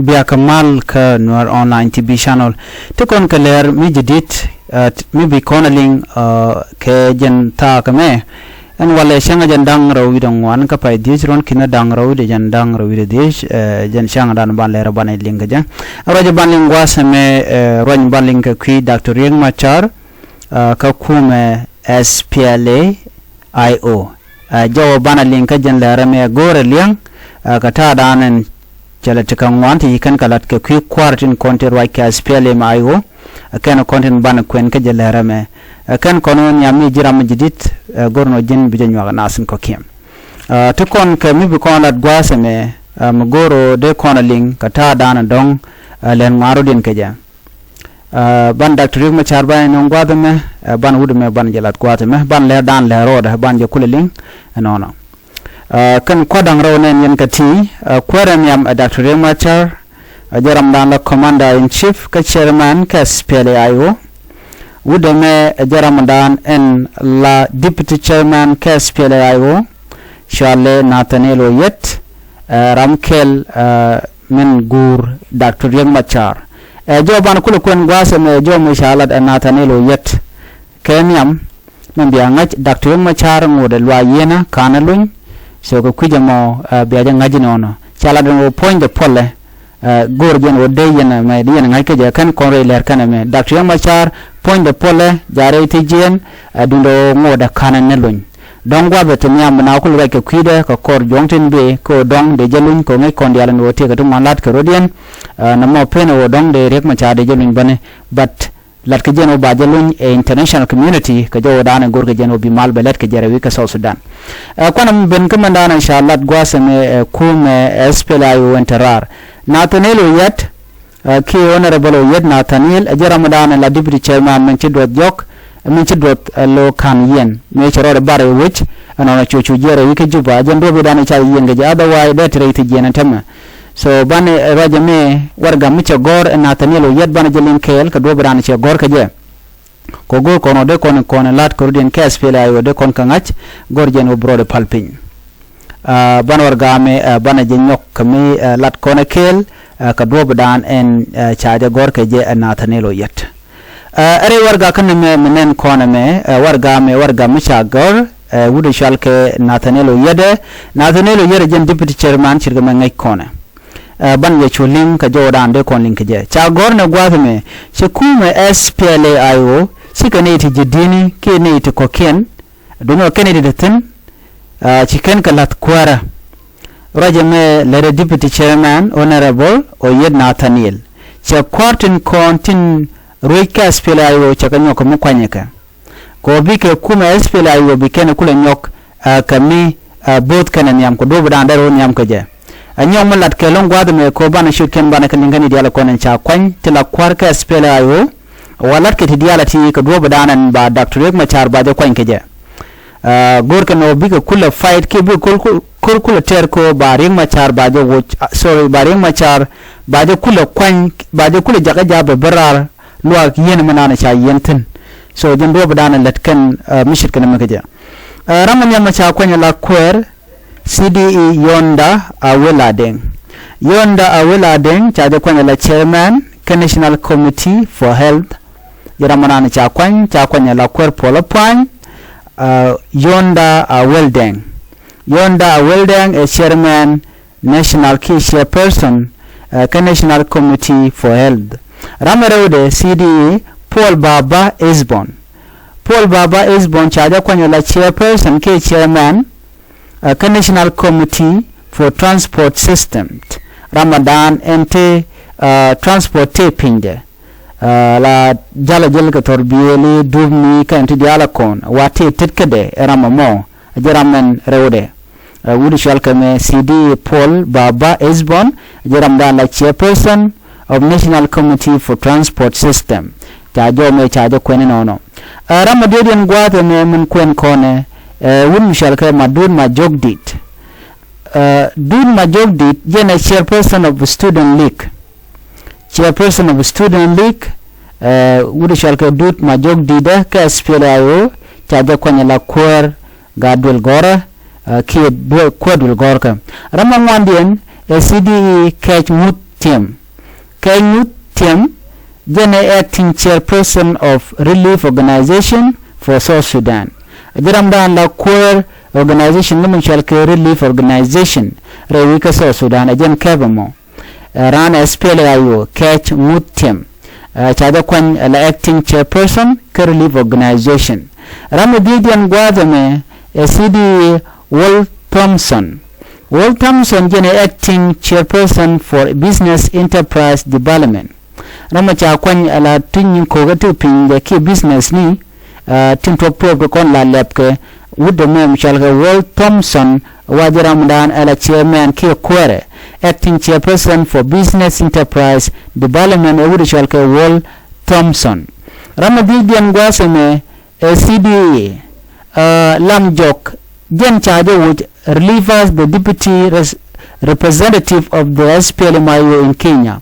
biya kamal ka Nuer online TV channel tekon ka Läär mi jidit mi bi konaling ke jen ta kame en wala shanga jan dang rawi dong wan ka pai dijron kina dang rawi de jan dang rawi de dish jan shanga dan ban Läär ban linga jan roje ban lingwa same roñ ban linga ki Dr. Riek machar ka kuumɛ SPLA IO jawo bana linka jan Läär me gore liang ka ta danen jala tikang wanti kan kalat ke ki quartin konter wa ka SPLA IO kan konten ban kwen ka jan Läär me kan kono nyami jiram jidit gorno jin bijan wa nasin ko kiem to kon ke mi bi kon lat gwase me mgoro de konaling ka ta danen dong len maro din ke ja ban Dr. Riek machar ban non gwada me ban wudu me ban jalat gwada me ban Läär dan Läär roda ban je kuleling nono kan kodang raw nen yen kati kwerem yam Dr. Riek machar jaram dan la commander in chief ka chairman ka SPLA IO wudu me jaram dan en la deputy chairman ka SPLA IO shale natanelo yet ramkel min gur Dr. Riek machar jo ban kulu kwen gwase me jo mo shalat natanelo yet kenyam men biya ngaj Dr. Riek machar ngode lwa yena kana luñ so ko kujamo biya ngaji nono chala do point de polle gorjen o de yena me de yena ngaj ke kan ko re Läär kana me Dr. Riek machar point de polle jare ti jen dundo ngoda kana ne luñ don gwa beto nyam na ko reke kwide ko kor jongten be ko dong de jelun ko ngai kon dialan wote ka tum lat ko rodien na mo peno wo dong de Riek machar de jelun bane but lat ka jeno ba jelun e international community ka jo dana gor ka jeno bi mal belet ka jere wi ka South Sudan kwana ben kamanda na inshallah gwase me kuumɛ SPLA IO enterar natanelo yet ki honorable yet Nathaniel Ramadan la deputy chairman men chidot jok min chidot lo kan yen me choro bare which ana chuchu jere wi ka juba jendo be dana cha yen ga otherwise that rate jena tema so bane raja me warga mi gor Nathaniel yet bana jelin kel ka do bana che gor ka je ko go kono de kono lat ko den kes SPLA IO de kon ka ngach gor jeno brode palpin ban warga me bana je nyok kami lat kono kel ka do badan en chaja gor ka je Nathaniel yet are warga kan me menen kono me warga mi gor wudu shalke Nathaniel yede jen deputy chairman chirga me ngai kono ban ye chuling ka jodan de kon link je cha gor na gwatme se kuumɛ SPLA IO sikane ti jidini ke ne ti koken duno kene de tin chicken kalat kwara raje me le deputy chairman honorable oyed Nathaniel che quartin kontin roika SPLA IO cha kanyo ko mukwanyeka ko bi ke kuumɛ SPLA IO bi ken kula nyok kami both kana nyam ko do budan daro nyam ko je anyong malat ke long gwada me ko bana shutken bana kan ngani diala konen cha kwany tila kwarka SPLA IO walat ke diala ti ko do badanan ba Dr. Riek machar ba de kwany ke je gor kan no bi ko kula fight ke bi kula ter ko ba Riek machar ba de sorry ba Riek machar ba de kula kwany ba de kula jaga jabe barar luwa yen manana cha yenten so jen do badanan latkan mishit kan me ke je ramam yam cha kwany la kwer CDE Yonda Aweladeng chaja kwanya la chairman ka National Committee for Health yaramanana cha kwanya la kwer polo pan Yonda Aweldeng a chairman national key chairperson ka National Committee for Health ramarode CDE Paul Baba Esbon chaja kwanya la chairperson ke chairman National Committee for Transport Systems Ramadan ente transport taping la jala ka torbieli dubni ka ente diala kon wate titkade ramamo jaramen rewde wudi shalka me CD Paul Baba Esbon jaramdan la chairperson of National Committee for Transport System chajo kwene nono ramadodian gwate me mun kwen kone wun shalka madun majogdit jena chairperson of student league wudu shalka dut majogdida ka SPLA IO chaja kwanya la kwer gadwel gora ki kwadul gorka ramangwandien CDE catch mut Tiem ke Ngut Tiem jene acting chairperson of Relief Organization for South Sudan jiram dan la queer organization namun shalke relief organization rewika South Sudan ajen kebamo ran SPLA IO catch Ngut Tiem chada kwan la acting chairperson ke relief organization ramu didian gwadame CD Wal Thompson jene acting chairperson for business enterprise development rama cha kwan ala tin ko gatu pin de ki business ni tin to pro kon la lepke wudde mem chalga Wal Thompson wajiram dan ala chairman ki kwere acting chairperson for business enterprise development wudde chalga Wal Thompson rama didian gwaseme CD Lamjok Jen charge would relieve us the deputy representative of the SPLA IO in Kenya.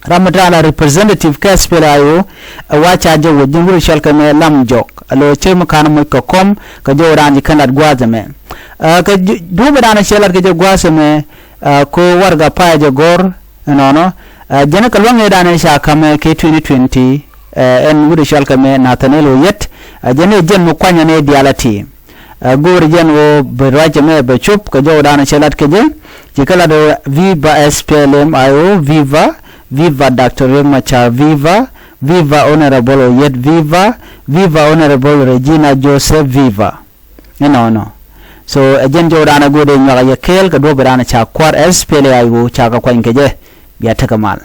Ramadana representative ka SPLA IO wa charge would jumhuri shalkame Lamjok alo chema kana mo ko kom ka jo ranji kanat gwazame ka duba dana shelar ka jo gwazame ko warga paje gor nono jana kalwange dana shakame ke 2020 en wuri shalkame Nathaniel yet jene jen mo kwanya ne dialati gor jen wo beraje me be chup ka jo dana shelat ke je jikala do viva SPLM IO viva Dr. Machar viva honorable yet viva honorable Regina Joseph viva no so jen jo dana gode nyaga yekel ka do berana cha kwar SPLA IO cha ka kwan ke je biya takamal